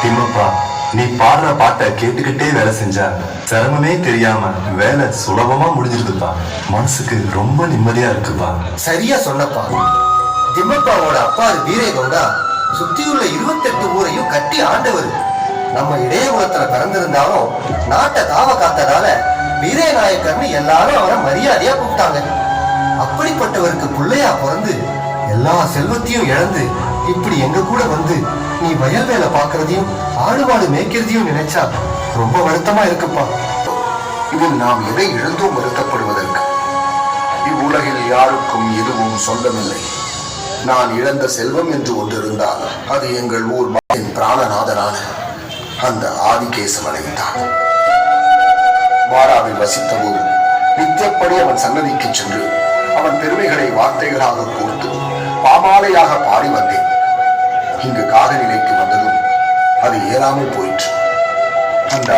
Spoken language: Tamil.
திம்மப்பா, நீ பாடுற பாட்டை கேட்டுக்கிட்டே வேலை செஞ்சா சிரமமே தெரியாம வேலை சுலபமா முடிஞ்சிருதுப்பா. மனசுக்கு ரொம்ப நிம்மதியா இருக்குப்பா. சரியா சொன்னப்பா. திம்மப்பாவோட அப்பா வீரேகவுடா சுத்தியுள்ள 28 ஊரையும் கட்டி ஆண்டவர். நம்ம இடையகுலத்துல பிறந்திருந்தாலும் நாட்டை காவ காத்ததால வீரநாயக்கர்னு எல்லாரும் அவரை மரியாதையா கூப்பிட்டாங்க. அப்படிப்பட்டவருக்கு பிள்ளையா பிறந்து எல்லா செல்வத்தையும் இழந்து இப்படி எங்க கூட வந்து நீ வயல் வேலை பாக்குறதையும் ஆடு மாடு மேய்க்கிறதையும் நினைச்சா ரொம்ப வருத்தமா இருக்குப்பா. இதில் நாம் எதை இழந்தோம் வருத்தப்படுவதற்கு? இவ்வுலகில் யாருக்கும் எதுவும் சொந்தமில்லை. நான் இழந்த செல்வம் என்று ஒன்றிருந்தால் அது எங்கள் ஊர் மகன் பிராணநாதனான அந்த ஆதிகேசவனை தான். வாடாவில் வசித்த போது நித்தியப்படி அவன் சன்னதிக்கு சென்று அவன் பெருமைகளை வார்த்தைகளாக கோர்த்து பாமாலையாக பாடி வந்தேன். இங்கு காதநிலைக்கு வந்ததும் அது ஏறாமல் போயிற்று. அந்த